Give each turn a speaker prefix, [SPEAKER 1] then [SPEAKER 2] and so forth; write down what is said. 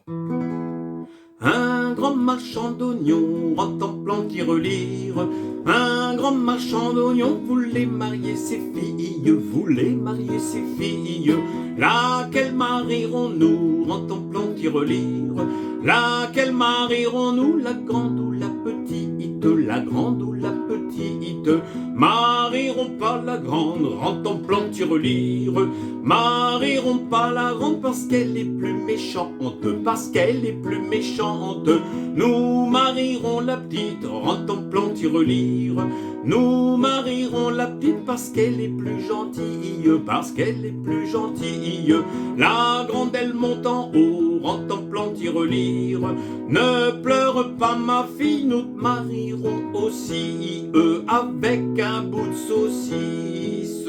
[SPEAKER 1] Un grand marchand d'oignons contemplant tirelire. Un grand marchand d'oignons voulait marier ses filles, voulait marier ses filles. Laquelle marierons-nous contemplant tirelire? Laquelle marierons-nous, la grande ou la petite? La grande ou la petite? Marierons pas la grande, contemplant tirelire. Marierons pas la grande parce qu'elle est plus méchante, parce qu'elle est plus méchante. Nous marierons la petite, contemplant tirelire. Nous marierons la petite parce qu'elle est plus gentille, parce qu'elle est plus gentille. La grande elle monte en haut, contemplant tirelire. Ne pleure pas ma fille, nous te marierons aussi avec un bout de saucisse.